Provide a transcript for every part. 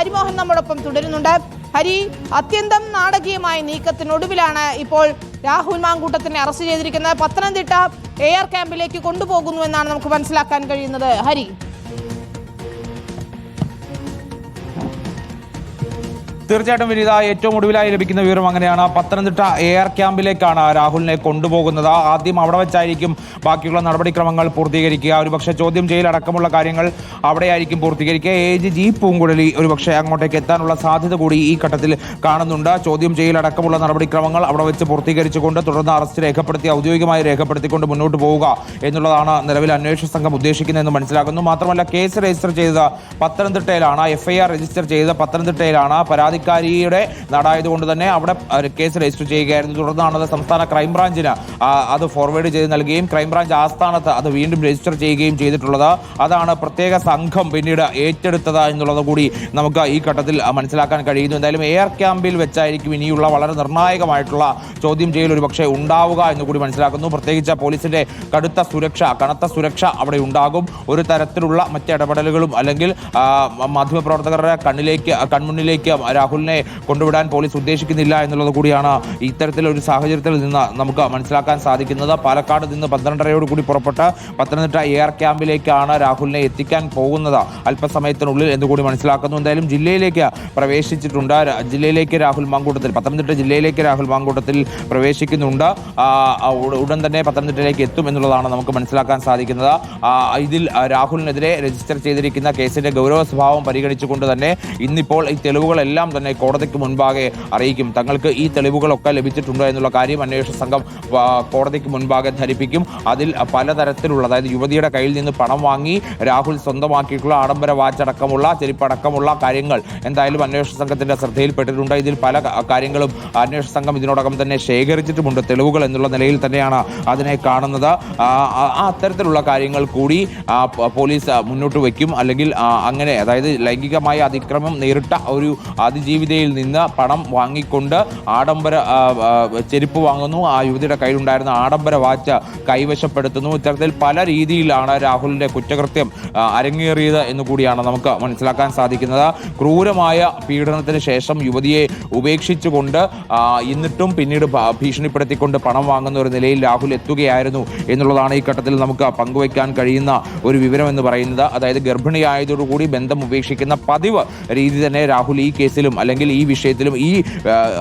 ഹരിമോഹൻ നമ്മോടൊപ്പം തുടരുന്നുണ്ട്. ഹരി, അത്യന്തം നാടകീയമായ നീക്കത്തിനൊടുവിലാണ് ഇപ്പോൾ രാഹുൽ മാങ്കൂട്ടത്തിനെ അറസ്റ്റ് ചെയ്തിരിക്കുന്നത്. പത്തനംതിട്ട എയർ ക്യാമ്പിലേക്ക് കൊണ്ടുപോകുന്നുവെന്നാണ് നമുക്ക് മനസ്സിലാക്കാൻ കഴിയുന്നത്. ഹരി, തീർച്ചയായിട്ടും വിനീത, ഏറ്റവും ഒടുവിലായി ലഭിക്കുന്ന വിവരം അങ്ങനെയാണ്. പത്തനംതിട്ട എയർ ക്യാമ്പിലേക്കാണ് രാഹുലിനെ കൊണ്ടുപോകുന്നത്. ആദ്യം അവിടെ വെച്ചായിരിക്കും ബാക്കിയുള്ള നടപടിക്രമങ്ങൾ പൂർത്തീകരിക്കുക. ഒരുപക്ഷെ ചോദ്യം ചെയ്യലടക്കമുള്ള കാര്യങ്ങൾ അവിടെയായിരിക്കും പൂർത്തീകരിക്കുക. AG പൂങ്കുഴലി ഒരുപക്ഷെ അങ്ങോട്ടേക്ക് എത്താനുള്ള സാധ്യത കൂടി ഈ ഘട്ടത്തിൽ കാണുന്നുണ്ട്. ചോദ്യം ചെയ്യലടക്കമുള്ള നടപടിക്രമങ്ങൾ അവിടെ വെച്ച് പൂർത്തീകരിച്ചുകൊണ്ട് തുടർന്ന് അറസ്റ്റ് രേഖപ്പെടുത്തി ഔദ്യോഗികമായി രേഖപ്പെടുത്തിക്കൊണ്ട് മുന്നോട്ട് പോവുക എന്നുള്ളതാണ് നിലവിൽ അന്വേഷണ സംഘം ഉദ്ദേശിക്കുന്നതെന്ന് മനസ്സിലാക്കുന്നു. മാത്രമല്ല, കേസ് രജിസ്റ്റർ ചെയ്തത് പത്തനംതിട്ടയിലാണ്. FIR രജിസ്റ്റർ ചെയ്തത് പത്തനംതിട്ടയിലാണ്. പരാതിക്കാരിയുടെ നാടായതുകൊണ്ട് തന്നെ അവിടെ കേസ് രജിസ്റ്റർ ചെയ്യുകയായിരുന്നു. തുടർന്നാണ് അത് സംസ്ഥാന ക്രൈംബ്രാഞ്ചിന് അത് ഫോർവേഡ് ചെയ്ത് നൽകുകയും ക്രൈംബ്രാഞ്ച് ആസ്ഥാനത്ത് അത് വീണ്ടും രജിസ്റ്റർ ചെയ്യുകയും ചെയ്തിട്ടുള്ളത്. അതാണ് പ്രത്യേക സംഘം പിന്നീട് ഏറ്റെടുത്തത് എന്നുള്ളത് കൂടി നമുക്ക് ഈ ഘട്ടത്തിൽ മനസ്സിലാക്കാൻ കഴിയുന്നു. എന്തായാലും എയർ ക്യാമ്പിൽ വെച്ചായിരിക്കും ഇനിയുള്ള വളരെ നിർണായകമായിട്ടുള്ള ചോദ്യം ചെയ്യൽ ഒരുപക്ഷെ ഉണ്ടാവുക എന്ന് കൂടി മനസ്സിലാക്കുന്നു. പ്രത്യേകിച്ച് പോലീസിന്റെ കനത്ത സുരക്ഷ അവിടെ ഉണ്ടാകും. ഒരു തരത്തിലുള്ള മറ്റിടപെടലുകളും അല്ലെങ്കിൽ മാധ്യമപ്രവർത്തകരുടെ കൺമുന്നിലേക്ക് രാഹുലിനെ കൊണ്ടുവിടാൻ പോലീസ് ഉദ്ദേശിക്കുന്നില്ല എന്നുള്ളത് കൂടിയാണ് ഇത്തരത്തിലൊരു സാഹചര്യത്തിൽ നിന്ന് നമുക്ക് മനസ്സിലാക്കാൻ സാധിക്കുന്നത്. പാലക്കാട് നിന്ന് 12:30 കൂടി പുറപ്പെട്ട് പത്തനംതിട്ട എയർ ക്യാമ്പിലേക്കാണ് രാഹുലിനെ എത്തിക്കാൻ പോകുന്നത് അല്പസമയത്തിനുള്ളിൽ എന്നുകൂടി മനസ്സിലാക്കുന്നു. എന്തായാലും ജില്ലയിലേക്ക് പ്രവേശിച്ചിട്ടുണ്ട്. പത്തനംതിട്ട ജില്ലയിലേക്ക് രാഹുൽ മാങ്കൂട്ടത്തിൽ പ്രവേശിക്കുന്നുണ്ട്. ഉടൻ തന്നെ പത്തനംതിട്ടയിലേക്ക് എത്തും എന്നുള്ളതാണ് നമുക്ക് മനസ്സിലാക്കാൻ സാധിക്കുന്നത്. ഇതിൽ രാഹുലിനെതിരെ രജിസ്റ്റർ ചെയ്തിരിക്കുന്ന കേസിന്റെ ഗൗരവ സ്വഭാവം പരിഗണിച്ചുകൊണ്ട് തന്നെ ഇന്നിപ്പോൾ ഈ തെളിവുകളെല്ലാം തന്നെ കോടതിക്ക് മുൻപാകെ അറിയിക്കും. തങ്ങൾക്ക് ഈ തെളിവുകളൊക്കെ ലഭിച്ചിട്ടുണ്ട് എന്നുള്ള കാര്യം അന്വേഷണ സംഘം കോടതിക്ക് മുൻപാകെ ധരിപ്പിക്കും. അതിൽ പലതരത്തിലുള്ള, അതായത് യുവതിയുടെ കയ്യിൽ നിന്ന് പണം വാങ്ങി രാഹുൽ സ്വന്തമാക്കിയിട്ടുള്ള ആഡംബര വാച്ചടക്കമുള്ള ചെരുപ്പടക്കമുള്ള കാര്യങ്ങൾ എന്തായാലും അന്വേഷണ സംഘത്തിന്റെ ശ്രദ്ധയിൽപ്പെട്ടിട്ടുണ്ട്. ഇതിൽ പല കാര്യങ്ങളും അന്വേഷണ സംഘം ഇതിനോടകം തന്നെ ശേഖരിച്ചിട്ടുമുണ്ട്. തെളിവുകൾ എന്നുള്ള നിലയിൽ തന്നെയാണ് അതിനെ കാണുന്നത്. അത്തരത്തിലുള്ള കാര്യങ്ങൾ കൂടി പോലീസ് മുന്നോട്ട് വയ്ക്കും. അല്ലെങ്കിൽ അങ്ങനെ, അതായത് ലൈംഗികമായ അതിക്രമം നേരിട്ട ഒരു അതിജീവിതയിൽ നിന്ന് പണം വാങ്ങിക്കൊണ്ട് ആഡംബര ചെരുപ്പ് വാങ്ങുന്നു, ആ യുവതിയുടെ കയ്യിലുണ്ടായിരുന്ന ആഡംബര വാച്ച് കൈവശപ്പെടുത്തുന്നു. ഇത്തരത്തിൽ പല രീതിയിലാണ് രാഹുലിന്റെ കുറ്റകൃത്യം അരങ്ങേറിയത് എന്നുകൂടിയാണ് നമുക്ക് മനസ്സിലാക്കാൻ സാധിക്കുന്നത്. ക്രൂരമായ പീഡനത്തിന് ശേഷം യുവതിയെ ഉപേക്ഷിച്ചുകൊണ്ട് എന്നിട്ടും പിന്നീട് ഭീഷണിപ്പെടുത്തിക്കൊണ്ട് പണം വാങ്ങുന്ന ഒരു നിലയിൽ രാഹുൽ എത്തുകയായിരുന്നു എന്നുള്ളതാണ് ഈ ഘട്ടത്തിൽ നമുക്ക് പങ്കുവയ്ക്കാൻ കഴിയുന്ന ഒരു വിവരം എന്ന് പറയുന്നത്. അതായത് ഗർഭിണിയായതോടുകൂടി ബന്ധം ഉപേക്ഷിക്കുന്ന പതിവ് രീതി തന്നെ രാഹുൽ ഈ കേസിലും അല്ലെങ്കിൽ ഈ വിഷയത്തിലും ഈ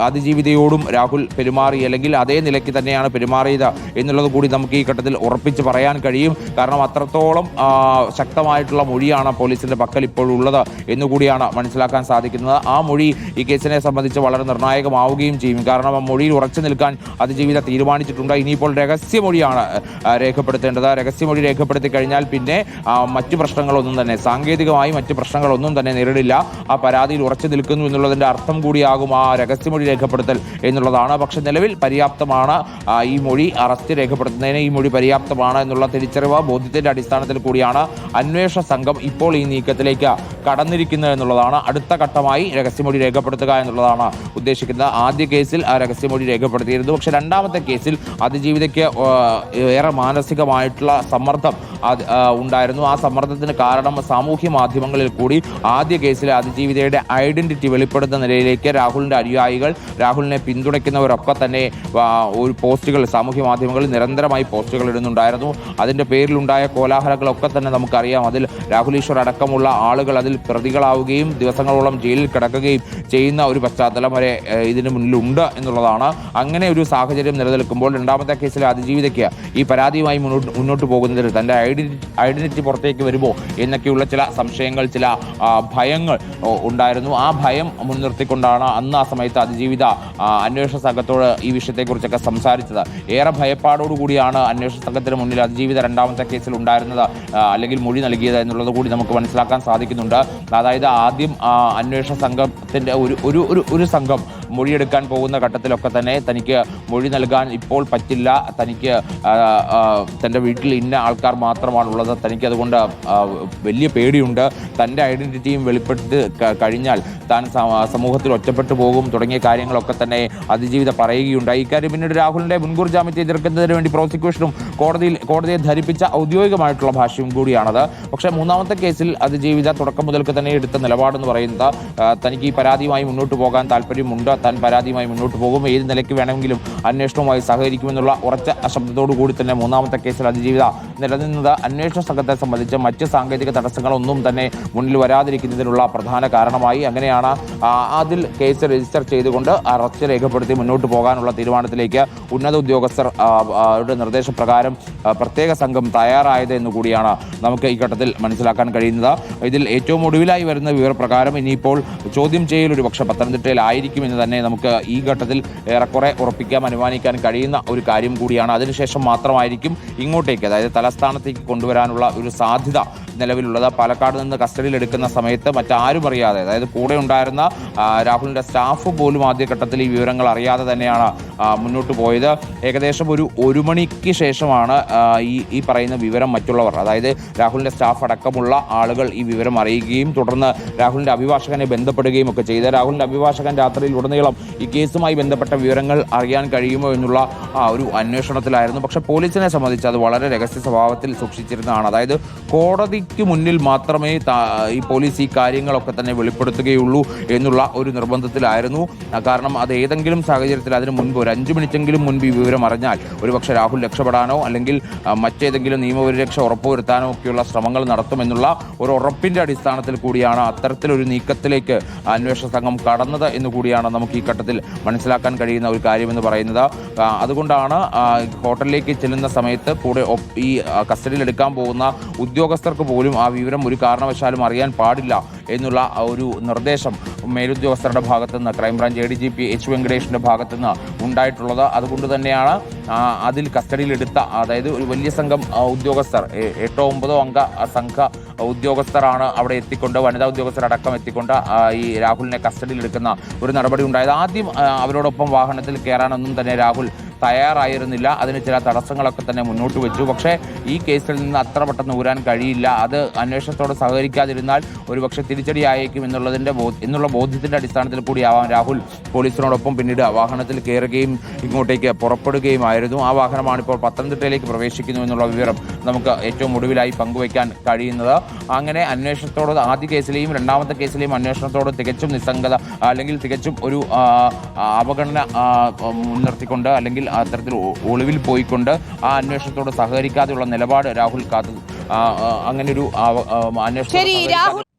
അതിജീവിതയോടും രാഹുൽ പെരുമാറി, അല്ലെങ്കിൽ അതേ നിലയ്ക്ക് തന്നെയാണ് പെരുമാറിയത് എന്നുള്ളത് കൂടി നമുക്ക് ഈ ഘട്ടത്തിൽ ഉറപ്പിച്ച് പറയാൻ കഴിയും. കാരണം അത്രത്തോളം ശക്തമായിട്ടുള്ള മൊഴിയാണ് പോലീസിന്റെ പക്കൽ ഇപ്പോഴുള്ളത് എന്നുകൂടിയാണ് മനസ്സിലാക്കാൻ സാധിക്കുന്നത്. ആ മൊഴി ഈ കേസിനെ സംബന്ധിച്ച് വളരെ നിർണായകമാവുകയും ചെയ്യും. കാരണം ആ മൊഴിയിൽ ഉറച്ചു നിൽക്കാൻ അതിജീവിത തീരുമാനിച്ചിട്ടുണ്ട്. ഇനിയിപ്പോൾ രഹസ്യമൊഴിയാണ് രേഖപ്പെടുത്തേണ്ടത്. രഹസ്യമൊഴി രേഖപ്പെടുത്തി കഴിഞ്ഞാൽ പിന്നെ മറ്റു പ്രശ്നങ്ങളൊന്നും തന്നെ, സാങ്കേതികമായി മറ്റു പ്രശ്നങ്ങളൊന്നും തന്നെ നേരിടില്ല. ആ പരാതിയിൽ ഉറച്ചു നിൽക്കുന്നു എന്നുള്ളതിന്റെ അർത്ഥം കൂടിയാകും ആ രഹസ്യമൊഴി രേഖപ്പെടുത്തൽ എന്നുള്ളതാണ്. പക്ഷെ നിലവിൽ പര്യാപ്തമാണ് ഈ മൊഴി, അറസ്റ്റ് രേഖപ്പെടുത്തുന്നതിന് ഈ മൊഴി പര്യാപ്തമാണ് എന്നുള്ള തിരിച്ചറിവ് ബോധ്യത്തിന്റെ അടിസ്ഥാനത്തിൽ കൂടിയാണ് അന്വേഷണ സംഘം ഇപ്പോൾ ഈ നീക്കത്തിലേക്ക് കടന്നിരിക്കുന്നത് എന്നുള്ളതാണ്. അടുത്ത ഘട്ടമായി രഹസ്യമൊഴി രേഖപ്പെടുത്തുക എന്നുള്ളതാണ് ഉദ്ദേശിക്കുന്നത്. ആദ്യ കേസിൽ ആ രഹസ്യമൊഴി രേഖപ്പെടുത്തിയിരുന്നു. പക്ഷെ രണ്ടാമത്തെ കേസിൽ അതിജീവിതയ്ക്ക് ഏറെ മാനസികമായിട്ടുള്ള സമ്മർദ്ദം ഉണ്ടായിരുന്നു. ആ സമ്മർദ്ദത്തിന് കാരണം സാമൂഹ്യ മാധ്യമങ്ങളിൽ കൂടി ആദ്യ കേസിലെ അതിജീവിതയുടെ ഐഡന്റിറ്റി വെളിപ്പെടുത്തുന്ന നിലയിലേക്ക് രാഹുലിന്റെ അനുയായികൾ, രാഹുലിനെ പിന്തുണയ്ക്കുന്നവരൊക്കെ തന്നെ ഒരു പോസ്റ്റുകൾ സാമൂഹ്യ മാധ്യമങ്ങളിൽ നിരന്തരമായി പോസ്റ്റുകൾ ഇടുന്നുണ്ടായിരുന്നു. അതിന്റെ പേരിലുണ്ടായ കോലാഹലങ്ങളൊക്കെ തന്നെ നമുക്കറിയാം. അതിൽ രാഹുൽ ഈശ്വർ അടക്കമുള്ള ആളുകൾ അതിൽ പ്രതികളാവുകയും ദിവസങ്ങളോളം ജയിലിൽ കിടക്കുകയും ചെയ്യുന്ന ഒരു പശ്ചാത്തലം വരെ ഇതിന് മുന്നിലുണ്ട് എന്നുള്ളതാണ്. അങ്ങനെ ഒരു സാഹചര്യം നിലനിൽക്കുമ്പോൾ രണ്ടാമത്തെ കേസിലെ അതിജീവിതയ്ക്ക് ഈ പരാതിയുമായി മുന്നോട്ട് പോകുന്നതിൽ തന്റെ ഐഡന്റിറ്റി പുറത്തേക്ക് വരുമോ എന്നൊക്കെയുള്ള ചില സംശയങ്ങൾ, ചില ഭയങ്ങൾ ഉണ്ടായിരുന്നു. ആ ഭയം മുൻനിർത്തിക്കൊണ്ടാണ് അന്ന് ആ സമയത്ത് അതിജീവിത അന്വേഷണ സംഘത്തോട് ഈ വിഷയത്തെക്കുറിച്ചൊക്കെ സംസാരിച്ചത്. ഏറെ ഭയപ്പാടോടുകൂടിയാണ് അന്വേഷണ സംഘത്തിന് മുന്നിൽ അതിജീവിത രണ്ടാമത്തെ കേസിൽ ഉണ്ടായിരുന്നത് അല്ലെങ്കിൽ മൊഴി നൽകിയത് എന്നുള്ളത് കൂടി നമുക്ക് മനസ്സിലാക്കാൻ സാധിക്കുന്നുണ്ട്. അതായത് ആദ്യം അന്വേഷണ സംഘത്തിന്റെ ഒരു സംഘം മൊഴിയെടുക്കാൻ പോകുന്ന ഘട്ടത്തിലൊക്കെ തന്നെ തനിക്ക് മൊഴി നൽകാൻ ഇപ്പോൾ പറ്റില്ല, തനിക്ക് തൻ്റെ വീട്ടിൽ ഇന്ന ആൾക്കാർ മാത്രമാണുള്ളത്, തനിക്ക് അതുകൊണ്ട് വലിയ പേടിയുണ്ട്, തൻ്റെ ഐഡൻറ്റിറ്റിയും വെളിപ്പെടുത്തി കഴിഞ്ഞാൽ താൻ സമൂഹത്തിൽ ഒറ്റപ്പെട്ടു പോകും തുടങ്ങിയ കാര്യങ്ങളൊക്കെ തന്നെ അതിജീവിത പറയുകയുണ്ടായി. ഇക്കാര്യം പിന്നീട് രാഹുലിൻ്റെ മുൻകൂർ ജാമ്യത്തെ എതിർക്കുന്നതിന് വേണ്ടി പ്രോസിക്യൂഷനും കോടതിയെ ധരിപ്പിച്ച ഔദ്യോഗികമായിട്ടുള്ള ഭാഷ്യവും കൂടിയാണത്. പക്ഷേ മൂന്നാമത്തെ കേസിൽ അതിജീവിത തുടക്കം മുതൽക്ക് തന്നെ എടുത്ത നിലപാടെന്ന് പറയുന്നത് തനിക്ക് ഈ പരാതിയുമായി മുന്നോട്ട് പോകാൻ താല്പര്യമുണ്ട്, താൻ പരാതിയുമായി മുന്നോട്ട് പോകും, ഏത് നിലയ്ക്ക് വേണമെങ്കിലും അന്വേഷണവുമായി സഹകരിക്കുമെന്നുള്ള ഉറച്ച ശബ്ദത്തോടു കൂടി തന്നെ മൂന്നാമത്തെ കേസിൽ അതിജീവിത നിലനിന്നത് അന്വേഷണ സംഘത്തെ സംബന്ധിച്ച് മറ്റ് സാങ്കേതിക തടസ്സങ്ങളൊന്നും തന്നെ മുന്നിൽ വരാതിരിക്കുന്നതിനുള്ള പ്രധാന കാരണമായി. അങ്ങനെയാണ് അതിൽ കേസ് രജിസ്റ്റർ ചെയ്തുകൊണ്ട് അറസ്റ്റ് രേഖപ്പെടുത്തി മുന്നോട്ട് പോകാനുള്ള തീരുമാനത്തിലേക്ക് ഉന്നത ഉദ്യോഗസ്ഥർ നിർദ്ദേശപ്രകാരം പ്രത്യേക സംഘം തയ്യാറായത് എന്നുകൂടിയാണ് നമുക്ക് ഈ ഘട്ടത്തിൽ മനസ്സിലാക്കാൻ കഴിയുന്നത്. ഇതിൽ ഏറ്റവും ഒടുവിലായി വരുന്ന വിവരപ്രകാരം ഇനിയിപ്പോൾ ചോദ്യം ചെയ്യൽ ഒരു പക്ഷേ പത്തനംതിട്ടയിലായിരിക്കുമെന്ന് തന്നെ നമുക്ക് ഈ ഘട്ടത്തിൽ ഏറെക്കുറെ അനുമാനിക്കാൻ കഴിയുന്ന ഒരു കാര്യം കൂടിയാണ്. അതിനുശേഷം മാത്രമായിരിക്കും ഇങ്ങോട്ടേക്ക്, അതായത് തലസ്ഥാനത്തേക്ക് കൊണ്ടുവരാനുള്ള ഒരു സാധ്യത നിലവിലുള്ളത്. പാലക്കാട് നിന്ന് കസ്റ്റഡിയിൽ എടുക്കുന്ന സമയത്ത് മറ്റാരും അറിയാതെ, അതായത് കൂടെ ഉണ്ടായിരുന്ന രാഹുലിൻ്റെ സ്റ്റാഫ് പോലും ആദ്യഘട്ടത്തിൽ ഈ വിവരങ്ങൾ അറിയാതെ തന്നെയാണ് മുന്നോട്ട് പോയത്. ഏകദേശം ഒരു മണിക്ക് ശേഷമാണ് ഈ പറയുന്ന വിവരം മറ്റുള്ളവർ, അതായത് രാഹുലിൻ്റെ സ്റ്റാഫ് അടക്കമുള്ള ആളുകൾ ഈ വിവരം അറിയുകയും തുടർന്ന് രാഹുലിൻ്റെ അഭിഭാഷകനെ ബന്ധപ്പെടുകയും ഒക്കെ ചെയ്ത് രാഹുലിൻ്റെ അഭിഭാഷകൻ രാത്രിയിൽ ഉടനീളം ഈ കേസുമായി ബന്ധപ്പെട്ട വിവരങ്ങൾ അറിയാൻ കഴിയുമോ എന്നുള്ള ഒരു അന്വേഷണത്തിലായിരുന്നു. പക്ഷേ പോലീസിനെ സംബന്ധിച്ച് അത് വളരെ രഹസ്യ സ്വഭാവത്തിൽ സൂക്ഷിച്ചിരുന്നതാണ്. അതായത് കോടതിക്ക് മുന്നിൽ മാത്രമേ ഈ പോലീസ് ഈ കാര്യങ്ങളൊക്കെ തന്നെ വെളിപ്പെടുത്തുകയുള്ളൂ എന്നുള്ള ഒരു നിർബന്ധത്തിലായിരുന്നു. കാരണം അത് ഏതെങ്കിലും സാഹചര്യത്തിൽ അതിന് മുൻപ് ഒരു 5 മിനിറ്റെങ്കിലും മുൻപ് ഈ വിവരം അറിഞ്ഞാൽ ഒരുപക്ഷെ രാഹുൽ രക്ഷപ്പെടാനോ അല്ലെങ്കിൽ മറ്റേതെങ്കിലും നിയമപരിരക്ഷ ഉറപ്പുവരുത്താനോ ഒക്കെയുള്ള ശ്രമങ്ങൾ നടത്തുമെന്നുള്ള ഒരു ഉറപ്പിൻ്റെ അടിസ്ഥാനത്തിൽ കൂടിയാണ് അത്തരത്തിലൊരു നീക്കത്തിലേക്ക് അന്വേഷണ സംഘം കടന്നത് എന്നുകൂടിയാണ് നമുക്ക് ഈ ഘട്ടത്തിൽ മനസ്സിലാക്കാൻ കഴിയുന്ന ഒരു കാര്യമെന്ന് പറയുന്നത്. അതുകൊണ്ടാണ് ഹോട്ടലിലേക്ക് ചെല്ലുന്ന സമയത്ത് കൂടെ ഈ കസ്റ്റഡിയിലെടുക്കാൻ പോകുന്ന ഉദ്യോഗസ്ഥർക്ക് പോലും ആ വിവരം ഒരു കാരണവശാലും അറിയാൻ പാടില്ല എന്നുള്ള ഒരു നിർദ്ദേശം മേലുദ്യോഗസ്ഥരുടെ ഭാഗത്തുനിന്ന് ക്രൈംബ്രാഞ്ച് ADGP H വെങ്കടേഷിൻ്റെ ഭാഗത്തുനിന്ന് ഉണ്ടായിട്ടുള്ളത്. അതുകൊണ്ട് തന്നെയാണ് അതിൽ കസ്റ്റഡിയിലെടുത്ത, അതായത് ഒരു വലിയ സംഘം ഉദ്യോഗസ്ഥർ, 8-9 അംഗ സംഘ ഉദ്യോഗസ്ഥരാണ് അവിടെ എത്തിക്കൊണ്ട്, വനിതാ ഉദ്യോഗസ്ഥരടക്കം എത്തിക്കൊണ്ട് ഈ രാഹുലിനെ കസ്റ്റഡിയിലെടുക്കുന്ന ഒരു നടപടി ഉണ്ടായത്. ആദ്യം അവരോടൊപ്പം വാഹനത്തിൽ കയറാനൊന്നും തന്നെ രാഹുൽ തയ്യാറായിരുന്നില്ല. അതിന് ചില തടസ്സങ്ങളൊക്കെ തന്നെ മുന്നോട്ട് വെച്ചു. പക്ഷേ ഈ കേസിൽ നിന്ന് അത്ര പെട്ടെന്ന് ഊരാൻ കഴിയില്ല. അത് അന്വേഷണത്തോട് സഹകരിക്കാതിരുന്നാൽ ഒരുപക്ഷെ തിരിച്ചടിയായേക്കും എന്നുള്ള ബോധ്യത്തിൻ്റെ അടിസ്ഥാനത്തിൽ കൂടിയാവാം രാഹുൽ പോലീസിനോടൊപ്പം പിന്നീട് വാഹനത്തിൽ കയറുകയും ഇങ്ങോട്ടേക്ക് പുറപ്പെടുകയുമായിരുന്നു. ആ വാഹനമാണ് ഇപ്പോൾ പത്തനംതിട്ടയിലേക്ക് പ്രവേശിക്കുന്നു എന്നുള്ള വിവരം നമുക്ക് ഏറ്റവും ഒടുവിലായി പങ്കുവയ്ക്കാൻ കഴിയുന്നത്. അങ്ങനെ അന്വേഷണത്തോട് ആദ്യ കേസിലെയും രണ്ടാമത്തെ കേസിലെയും അന്വേഷണത്തോട് തികച്ചും നിസ്സംഗത അല്ലെങ്കിൽ തികച്ചും ഒരു അവഗണന മുൻനിർത്തിക്കൊണ്ട് അല്ലെങ്കിൽ അത്തരത്തിൽ ഒളിവിൽ പോയിക്കൊണ്ട് ആ അന്വേഷണത്തോട് സഹകരിക്കാതെയുള്ള നിലപാട് രാഹുൽ കാത്തു അങ്ങനെ ഒരു അന്വേഷണം